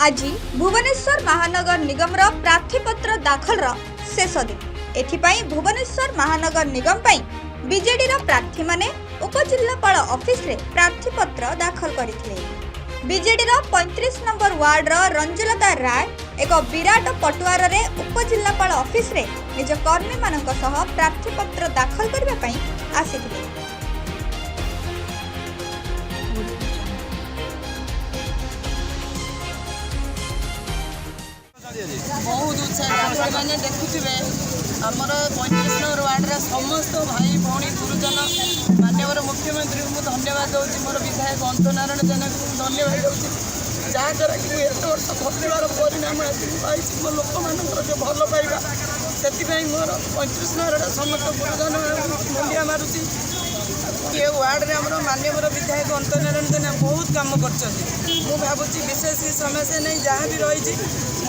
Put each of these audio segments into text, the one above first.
आज भुवनेश्वर महानगर निगम प्रार्थीपत्र दाखल शेष दिन। एथिपाई भुवनेश्वर महानगर निगम बीजेडी प्रार्थी माने उपजिल्लापाल ऑफिस रे प्रार्थीपत्र दाखल करथिले। बीजेडी 35 नंबर वार्ड रंजलता राय एक विराट पटुआर रे उपजिल्लापाल ऑफिस रे निज कर्मी मानक सह प्रार्थीपत्र दाखल करबा पई आसीथिले। बहुत उत्साह मैंने देखुवे आमर 35 नंबर वार्ड समस्त भाई भाई गुरुजन माननीय मुख्यमंत्री को धन्यवाद दूसरी मोर विधायक अंत नारायण जेना को धन्यवाद दूसरी जहाँद्वारा कि एत वर्ष भोगार परिणाम पाई मो लोक मान जो भल पाइबा से मोर 35 नंबर समस्त गुरुजन मुंडिया मारुति ये वार्ड रे आम माननीय विधायक अंत नारायण जेना बहुत कम कर भावुँ विशेष समस्या नहीं जहाँ भी रही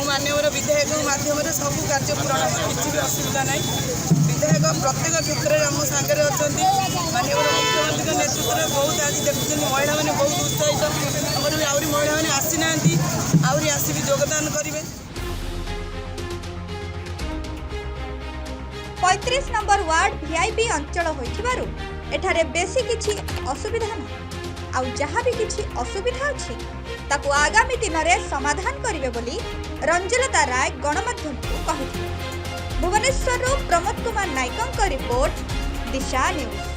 माननीय विधायक माध्यम सब कार्य पूरण किसी भी असुविधा ना। विधायक प्रत्येक क्षेत्र में आम सागर अच्छा माननीय मुख्यमंत्री नेतृत्व में बहुत आज देखुं महिला मैंने बहुत उत्साहित आमर भी आहरी महिला मैंने आसी ना आहरी आसी योगदान करेंगे। 35 नंबर वार्ड वीआईपी अंचल होइथिबारु एठारे बेसी किछि असुविधा ना। आउ जहाँ भी किछि असुविधा अछि ताकू आगामी दिन में समाधान करिवे बोली रंजलता राय गणमाध्यम को कहिथिले। भुवनेश्वर प्रमोद कुमार नायकों रिपोर्ट दिशा न्यूज।